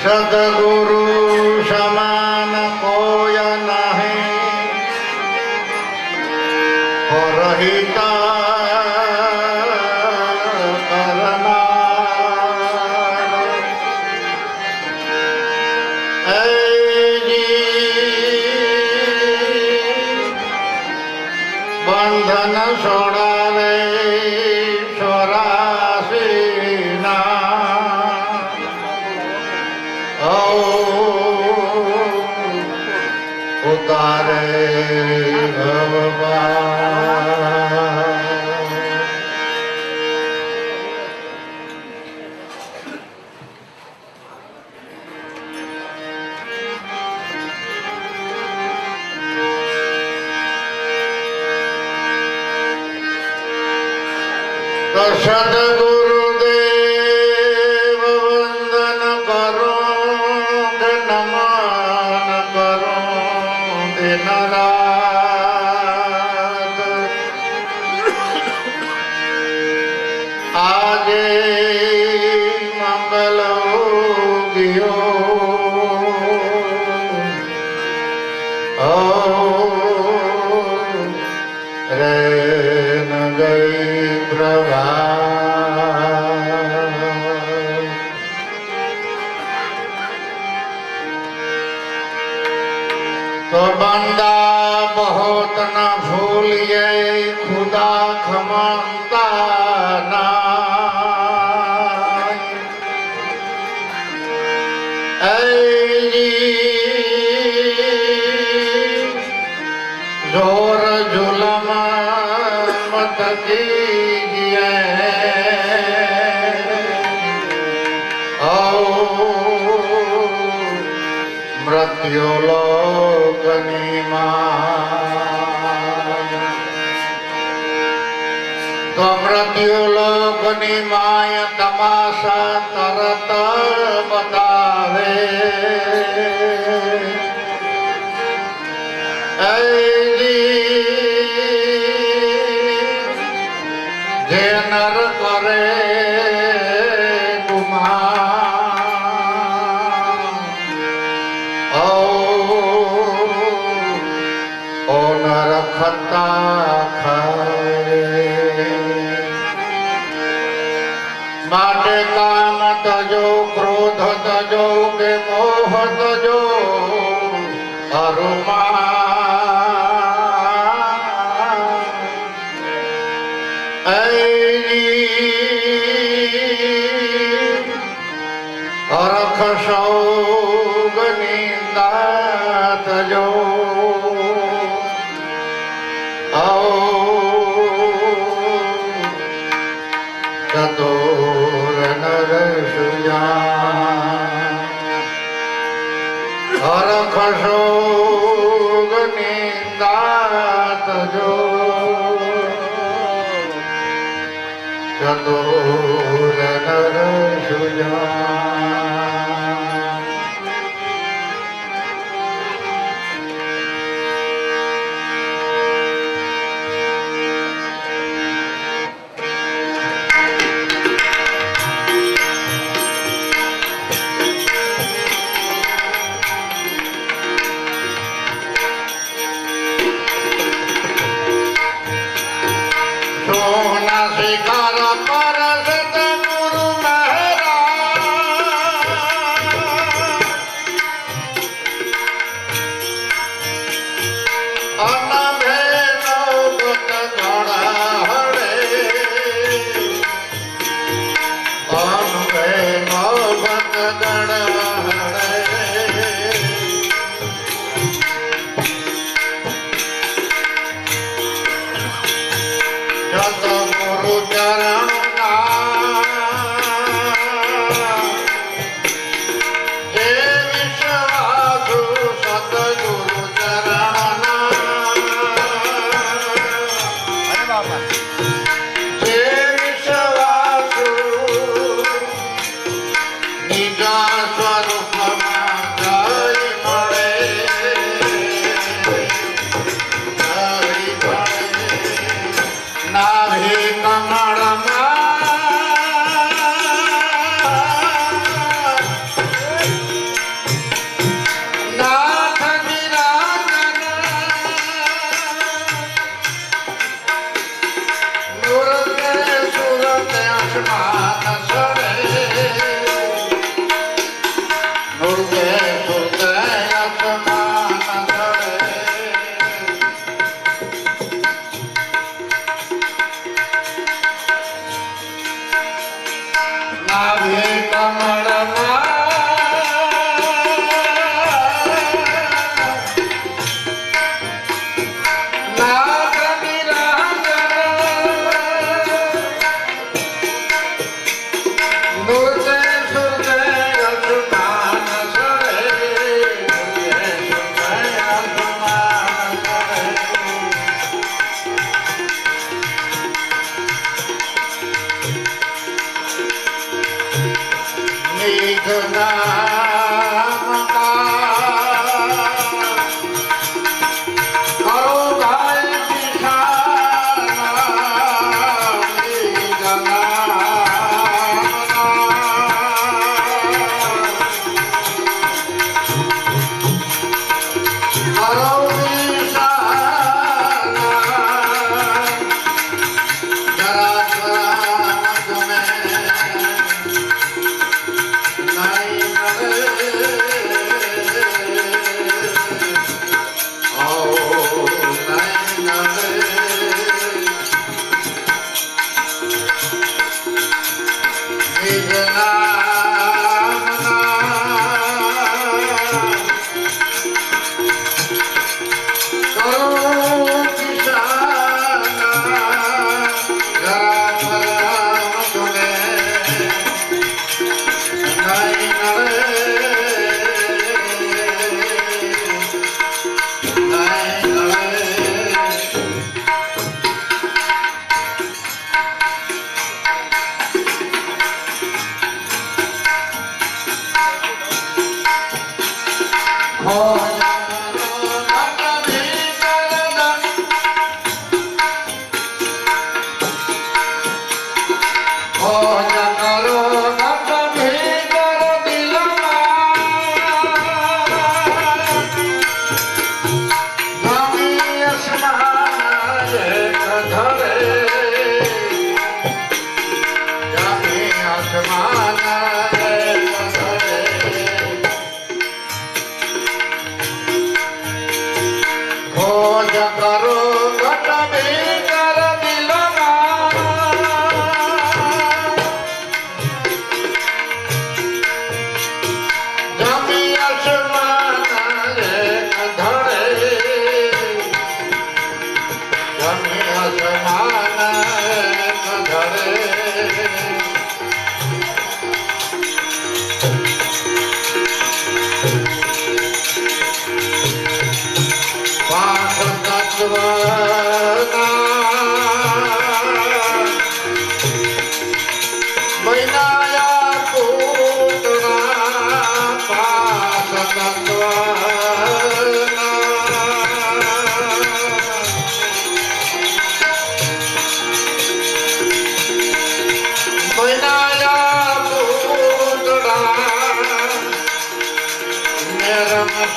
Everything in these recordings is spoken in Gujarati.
सदगुरु समान कोय नहीं परहिता करना बंधन छोड़ावे सोरासीना उतारे सदगुरुदेव वंदन करो नमन करो दिन रात आगे मंगल होगियो रे न गई प्रभा तो बंदा बहुत न भूलिए खुदा खमता ना जोर जुलम मत कीजिए मृत्यु लोकनी तो मृत्यु लोकनी माय तमाशा तरत बतावे जे नर करे खता खाए माटे काम तजो क्रोध तजो के मोह तजो अरुमा अरख सौग निंदा तजो चतुर नर सुजा हरख शोग निंदा तजो चतुर नर सुजा सोना शिकार पर सतगुरु महाराज अनभेदो गत गणा हरे अनभेदो गत गणा हरे सतगुरु चरण जे विश्वासु सतगुरु चरण जे विश्वासु निजा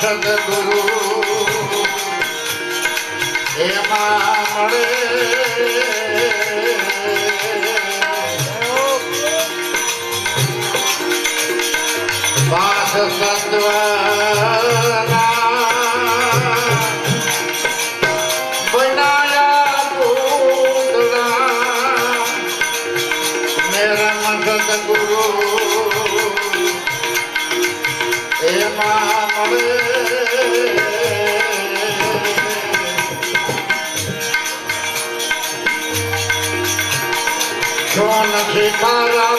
સદગુરુ એમાં મળે પાસ સત્વના બનાયા પૂતળા મેરા સદગુરુ એમાં મળે સોન શિખરા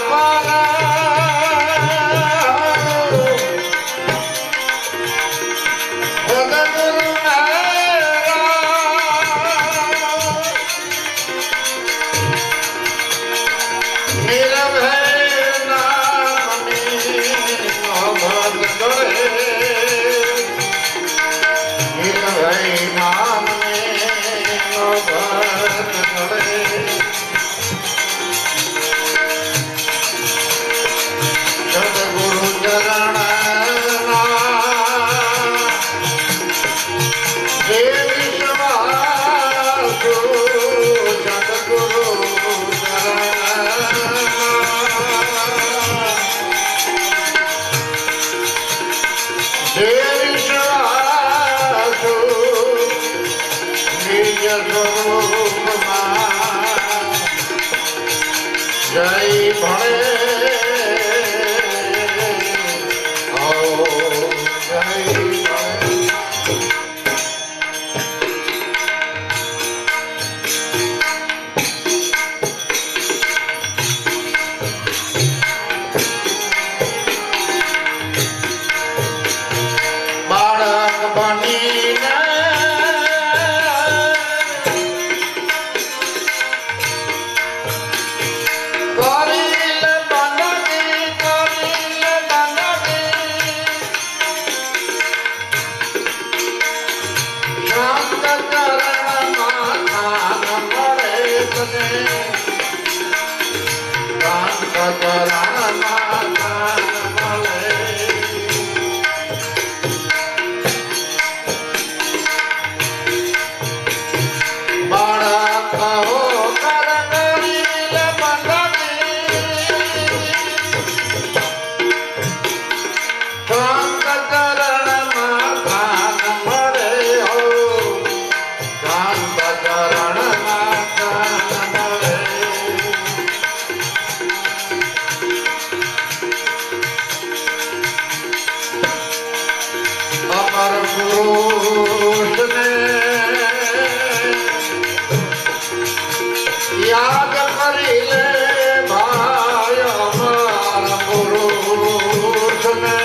ને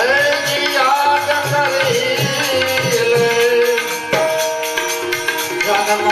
એની યાદ કરી લે જન્મ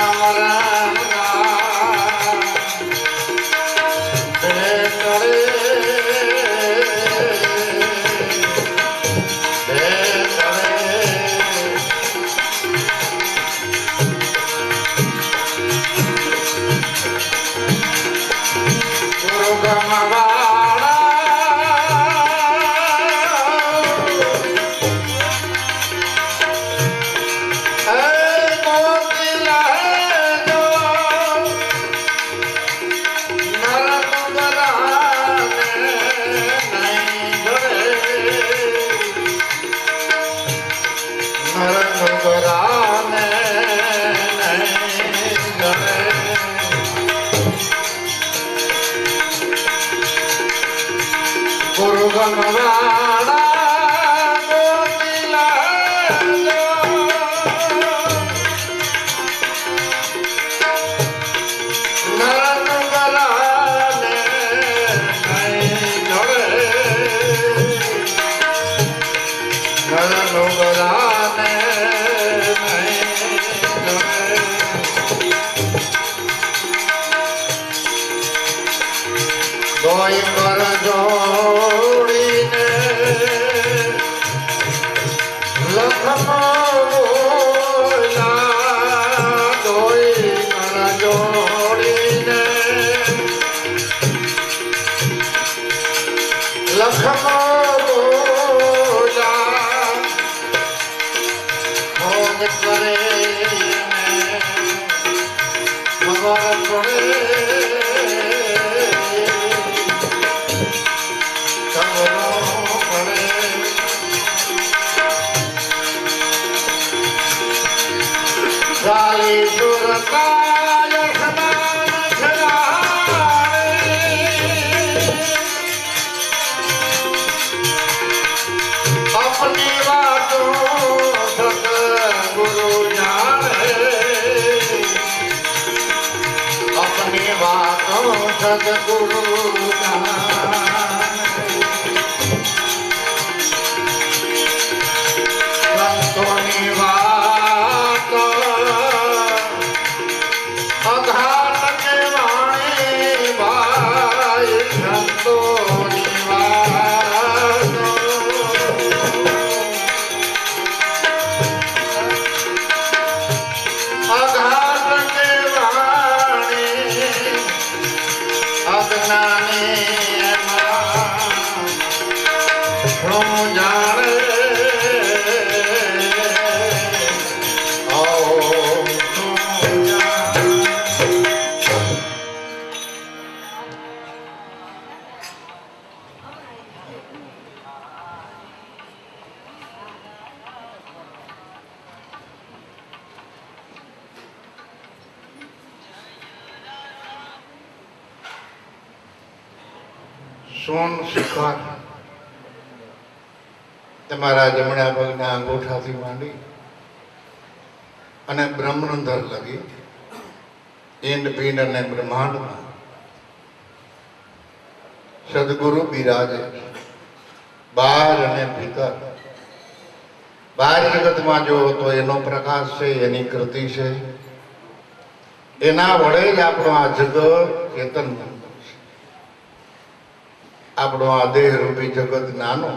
કોઈ કર જોડીને લખમાં બોલા કોઈ કર જોડીને લખમાં બોલા ભોગ કરે ભગવાન કરે Rally Surkaya Saman Chadare Apni baaton Satguru jaane Apni baaton Satguru jaane Santoni સોન શિખર તમારા જમણા પગના અંગૂઠાથી માંડી અને બ્રહ્મરંધર લગી ઈંડ પિંડ અને બ્રહ્માંડમાં સદગુરુ બિરાજે બહાર અને ભીતર. બહાર જગતમાં જો તો એનો પ્રકાશ છે, એની કૃતિ છે, એના વડે જ આપણો આ જગત ચેતન આપણો આ દેહ રૂપી જગત નાનો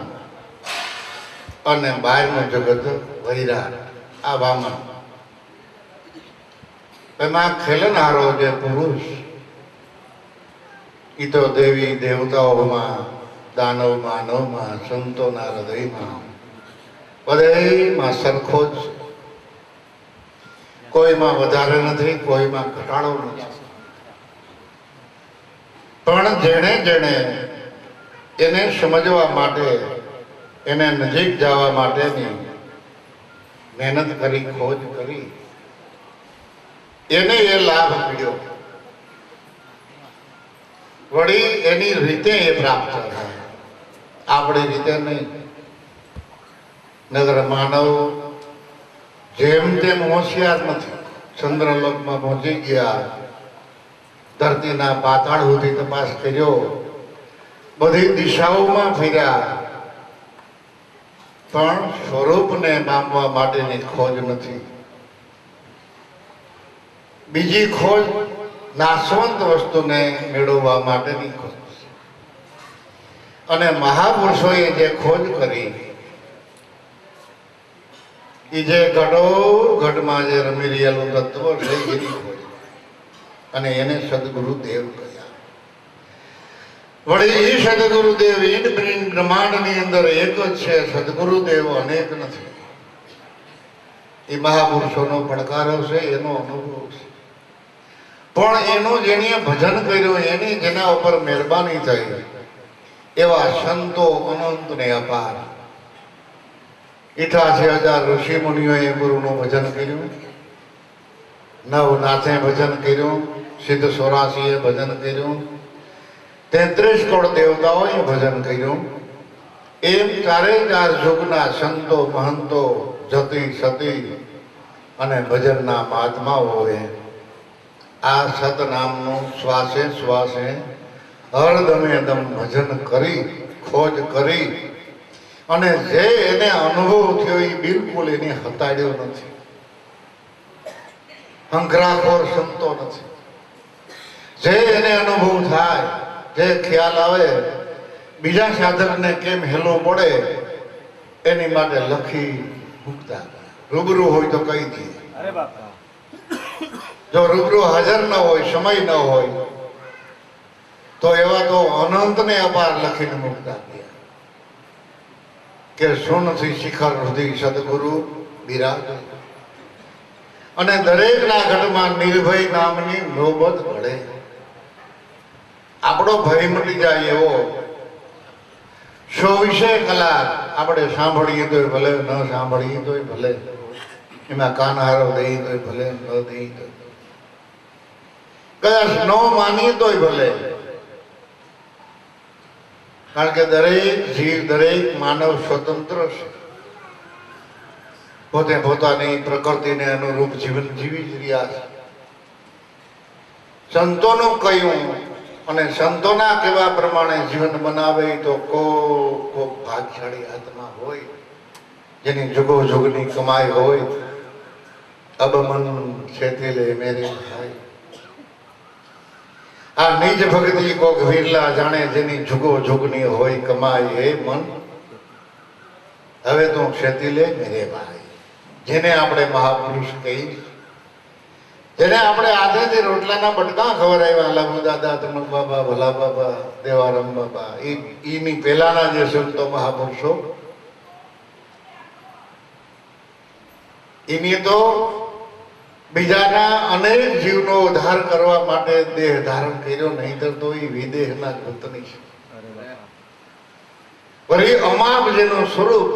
અને બહારનું જગત વૈરાગ આ વામન. એમાં ખેલનારો જે પુરુષ એ તો દેવી દેવતાઓમાં, દાનવ માનવમાં, સંતોના હૃદયમાં બધેમાં સરખો જ. કોઈમાં વધારે નથી, કોઈમાં ઘટાડો નથી. પણ જેણે જેણે એને સમજવા માટે, એને નજીક જવા માટેની મહેનત કરી, ખોજ કરી, એને એ લાભ મળ્યો. વળી એની રીતે એ પ્રાપ્ત થાય, આપણી રીતે નહીં. નગર માનવ જેમ તેમ હોશિયાર નથી. ચંદ્રલોકમાં પહોંચી ગયા ધરતીના પાતાળ સુધી તપાસ કર્યો, બધી દિશાઓમાં ફર્યા, પણ સ્વરૂપને પામવા માટેની ખોજ નથી. બીજી ખોજ નાશવંત વસ્તુને મેળવવા માટેની ખોજ. અને મહાપુરુષોએ જે ખોજ કરી એ જે ઘટોઘટમાં જે રમી રહેલું તત્વ છે એની ખોજ, અને એને સદગુરુદેવ કહ્યા. વળી એ સદગુરુદેવ ઈંડ બ્રહ્માંડની અંદર એક જ છે, સદગુરુદેવ અનેક નથી. એ મહાપુરુષોનો પડકારો છે, એનો અનુભવ છે. પણ એનું જેને ભજન કર્યું, એની જેના ઉપર મહેરબાની થઈ, એવા સંતો અનંત ને અપાર. 88,000 ઋષિ મુનિઓએ ગુરુનું ભજન કર્યું, નવનાથે ભજન કર્યું, સિદ્ધ 84એ ભજન કર્યું, 33 કરોડ દેવતાઓએ ભજન કર્યું. એમ 4 યુગના સંતો મહંતો જતી સતી અને ભજનના મહાત્માઓએ આ સતનામનું શ્વાસે શ્વાસે હરદમે દમ ભજન કરી, ખોજ કરી, અને જે એને અનુભવ થયો એ બિલકુલ એને હતાડ્યો નથી. હંકરાખોર સંતો નથી. જે એને અનુભવ થાય, જે ખ્યાલ આવે, બીજા સાધકને કેમ હેલો પડે એની માટે લખી મૂકતા. રૂબરૂ હોય તો કહી દઈએ. જો રૂબરૂ હાજર ન હોય, સમય ન હોય, તો એવા તો અનંતને અપાર લખીને મૂકતા કે સોનથી શિખર સુધી સદગુરુ બિરાજ. અને દરેકના ઘટમાં નિર્ભય નામની નોબત ઘડે. આપણો ભય મટી જાય એવો 24 કલાક આપણે સાંભળીએ તોય ભલે, ન સાંભળીએ તોય ભલે, એમાં કાનહારો દઈ તોય ભલે, ન દઈ તો કદાચ ન માનીએ તોય ભલે. કારણ કે દરેક જીવ, દરેક માનવ સ્વતંત્ર છે. પોતે પોતાની પ્રકૃતિને અનુરૂપ જીવન જીવી જ રહ્યા છે. સંતોનું કહ્યું અને સંતોના કહેવા પ્રમાણે જીવન બનાવે તો કોક ભાગ્યશાળી આત્મા હોય, જેની જુગો જુગની કમાઈ હોય. અબમન છેતીલે મેરે ભાઈ, આ નિજ ભક્તિ કોક વિરલા જાણે, જેની જુગો જુગની હોય કમાઈ. હે મન, હવે તું ક્ષેતી લે મેરે ભાઈ. જેને આપણે મહાપુરુષ કહી, જેને આપણે આજેથી રોટલાના બટકા ખવડાવ્યા, લઘુ દાદા, તમક બાબા, ભલા બાબા, દેવારામ બાબા, એની પહેલાના જે સંતો મહાપુરુષો, એની તો બીજાના અનેક જીવનો ઉદ્ધાર કરવા માટે દેહ ધારણ કર્યો, નહીંતર તો એ વિદેહના ગતની છે. વળી અમાપ જેનું સ્વરૂપ,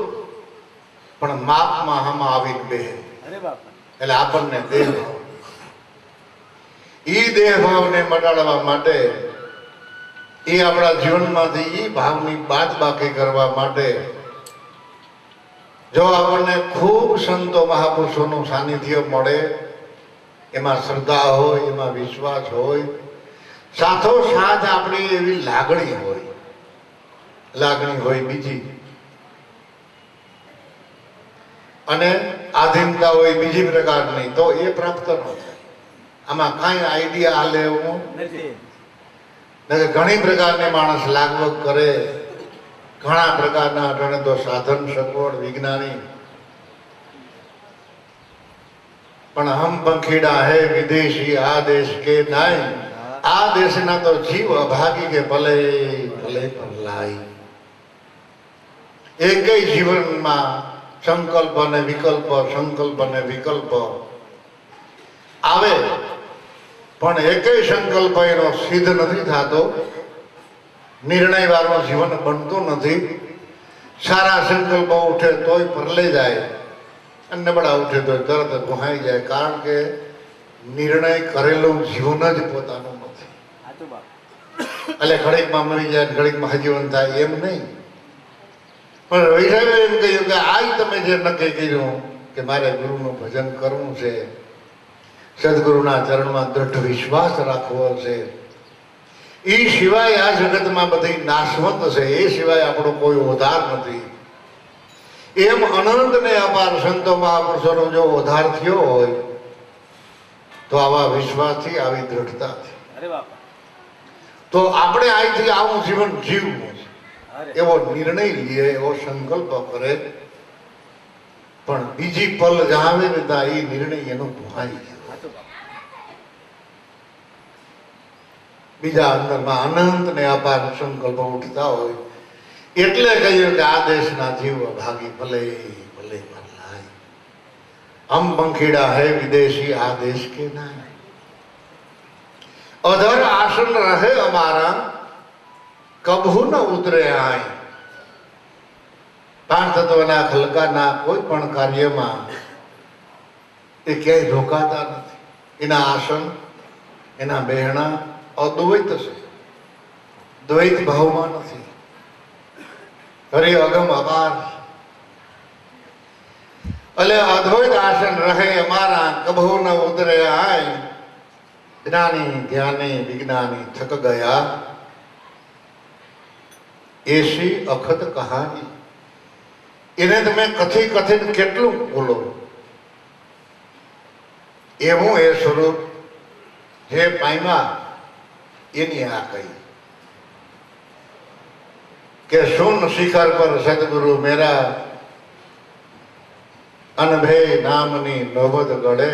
પણ માપમાં હમ આવી બે, એટલે આપણને દેહ ભાવ, ઈ દેહ ભાવને મટાડવા માટે, એ આપણા જીવનમાંથી ઈ ભાવની બાદબાકી કરવા માટે જો આપણને ખૂબ સંતો મહાપુરુષોનું સાનિધ્ય મળે, એમાં શ્રદ્ધા હોય, એમાં વિશ્વાસ હોય, સાથોસાથ આપણી એવી લાગણી હોય બીજી, અને આધીનતા હોય બીજી પ્રકારની, તો એ પ્રાપ્ત ન થાય. આમાં કાંઈ આઈડિયા હાલે એવું નથી. ઘણી પ્રકારની માણસ લાગવગ કરે, ઘણા પ્રકારના અટણે તો સાધન સગવડ વિજ્ઞાની, પણ હમ પંખીડા હે વિદેશી આ દેશ કે નાય. આ દેશના તો જીવ અભાગી કે ભલે ભલે લાઈ. એકેય જીવનમાં સંકલ્પ અને વિકલ્પ, સંકલ્પ અને વિકલ્પ આવે, પણ એકેય સંકલ્પ એનો સિદ્ધ નથી થતો. નિર્ણય વાળું જીવન બનતું નથી. સારા સંકલ્પો ઉઠે તોય પરલે જાય, અને નબળા ઉઠે તો તરત ગુહાઈ જાય. કારણ કે નિર્ણય કરેલું જીવન જ પોતાનું નથી. એટલે ઘડીકમાં મરી જાય, ઘડીકમાં હજીવન થાય એમ નહીં. પણ રવિ સાહેબે એમ કહ્યું કે આજ તમે જે નક્કી કર્યું કે મારે ગુરુનું ભજન કરવું છે, સદગુરુના ચરણમાં દ્રઢ વિશ્વાસ રાખવો છે. એ સિવાય આ જગતમાં બધી નાશવંત છે, એ સિવાય આપણો કોઈ ઉદ્ધાર નથી. એમ અનંત ને અપાર સંતો મહાપુરુષોનો જો ઉદ્ધાર થયો હોય તો આવા વિશ્વાસથી, આવી દ્રઢતાથી. તો આપણે અહીંથી આવું જીવન જીવવું છે એવો નિર્ણય લઈએ, એવો સંકલ્પ કરે, પણ બીજી પલ જાવે ને તા એ નિર્ણય એનો ભૂહાઈ ગયો. બીજા અંદરમાં અનંત ને અપાર સંકલ્પ ઉઠતા હોય એટલે કહ્યું કે આ દેશના જીવ ભાગી ભલે ભલે ભલાય, હમ પંખીડા હૈ વિદેશી આ દેશ કે નાય, અધર આસન રહે અમારા કભુ ન ઉતરે આય. પાંચ તત્વના ખલકાના કોઈ પણ કાર્યમાં એ ક્યાંય રોકાતા નથી. એના આસન, એના બહેણા અદ્વૈત છે, દ્વૈત ભાવમાં નથી. હરિ અગમ અપાર એટલે અદ્વૈત આસન રહે અમારા કભુ ન ઉતરે આય. જ્ઞાની જ્ઞાની વિજ્ઞાની થક ગયા, એસી અખત કહાની. એને તમે કથી કથિત કેટલું બોલો, એવું એ સ્વરૂપ જે પામ્યા એની આ કહી કે શૂન શિખર પર સદગુરુ મેરા, અનભય નામની નોબત ગળે.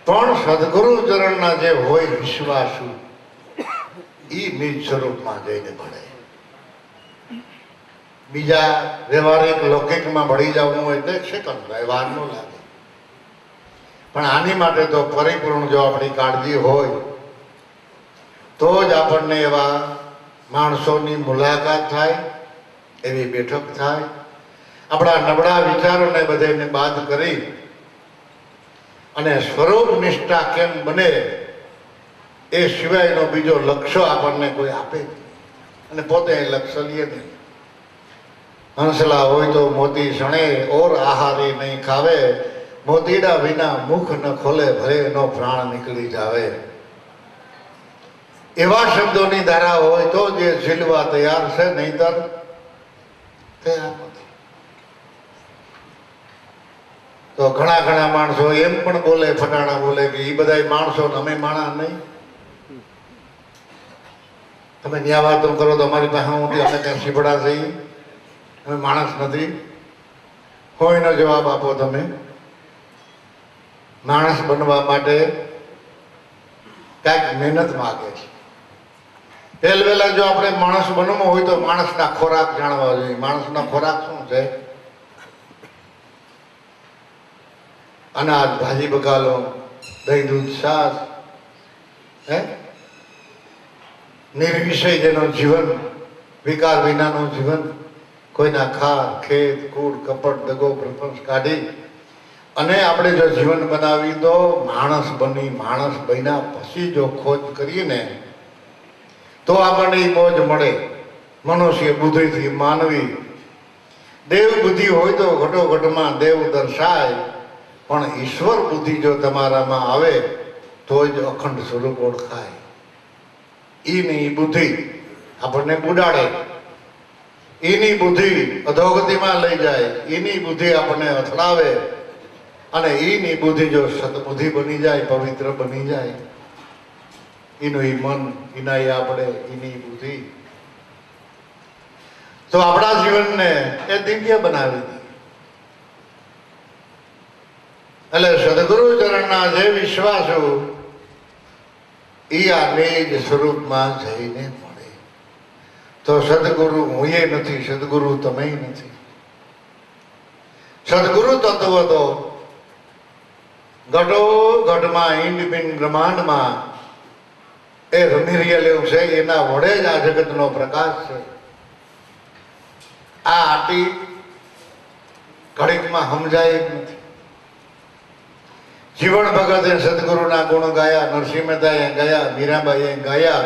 પણ સદગુરુ ચરણના જે હોય વિશ્વાસુ, ઈ નિજ સ્વરૂપમાં જઈને ભળે. બીજા વ્યવહારિક લૌકિકમાં ભળી જવું હોય તો સેકન્ડ વ્યવહાર ન લાગે, પણ આની માટે તો પરિપૂર્ણ જો આપણી કાળજી હોય તો જ આપણને એવા માણસોની મુલાકાત થાય, એવી બેઠક થાય. આપણા નબળા વિચારોને બધાને બાદ કરી અને સ્વરૂપ નિષ્ઠા કેમ બને એ સિવાયનો બીજો લક્ષ્ય આપણને કોઈ આપે અને પોતે એ લક્ષ્ય લે નહીં. હંસલા હોય તો મોતી સણે ઓર આહારી નહીં ખાવે, મોતીડા વિના મુખ ન ખોલે ભલે એનો પ્રાણ નીકળી જાવે. એવા શબ્દોની ધારા હોય તો જે ઝીલવા તૈયાર છે, નહીતર તૈયાર નથી. તો ઘણા ઘણા માણસો એમ પણ બોલે, ફટાણા બોલે કે એ બધા માણસો અમે માણા નહીં. તમે ન્યા વાતો કરો તો અમારી પાસે હું અમે ત્યાં શીપડા થઈ, અમે માણસ નથી. કોઈનો જવાબ આપો તમે. માણસ બનવા માટે કાંઈક મહેનત માગે છે. પહેલા જો આપણે માણસ બનવું હોય તો માણસના ખોરાક જાણવા જોઈએ. માણસના ખોરાક શું છે? અનાજ, ભાજી બકાલો, દહીં દૂધ છાશ, નિર્વિષય જેનું જીવન, વિકાર વિનાનું જીવન, કોઈના ખાર ખેત કૂડ કપટ દગો પ્રપંચ કાઢી અને આપણે જો જીવન બનાવી તો માણસ બની, માણસ બન્યા પછી જો ખોજ કરીએ ને તો આપણને મોજ મળે. મનુષ્ય બુદ્ધિથી માનવી, દેવ બુદ્ધિ હોય તો ઘટોઘટમાં દેવ દર્શાય, પણ ઈશ્વર બુદ્ધિ જો તમારામાં આવે તો જ અખંડ સ્વરૂપ ઓળખાય. એની બુદ્ધિ આપણને બુડાડે, એની બુદ્ધિ અધોગતિમાં લઈ જાય, એની બુદ્ધિ આપણને અથડાવે અને એની બુદ્ધિ જો સદબુદ્ધિ બની જાય, પવિત્ર બની જાય, એનું એ મન, એના એ આપણે, એની બુદ્ધિ, તો આપણા જીવનને એ દિવ્ય બનાવી દે. એટલે સદગુરુ ચરણના જે વિશ્વાસો એ આ નિજ સ્વરૂપમાં જઈને મળે. તો સદગુરુ હું એ નથી, સદગુરુ તમે નથી. સદગુરુ તત્વ તો ઘટો ઘટમાં, ઈંડ પિંડ બ્રહ્માંડમાં એ રમી રહેલું છે. એના વડે જ આ જગતનો પ્રકાશ છે. આ આટી ઘડીકમાં સમજાય જ નથી. જીવન ભગતે સદગુરુના ગુણ ગાયા, નરસિંહ મહેતાએ ગાયા, મીરાબાઈએ ગાયા,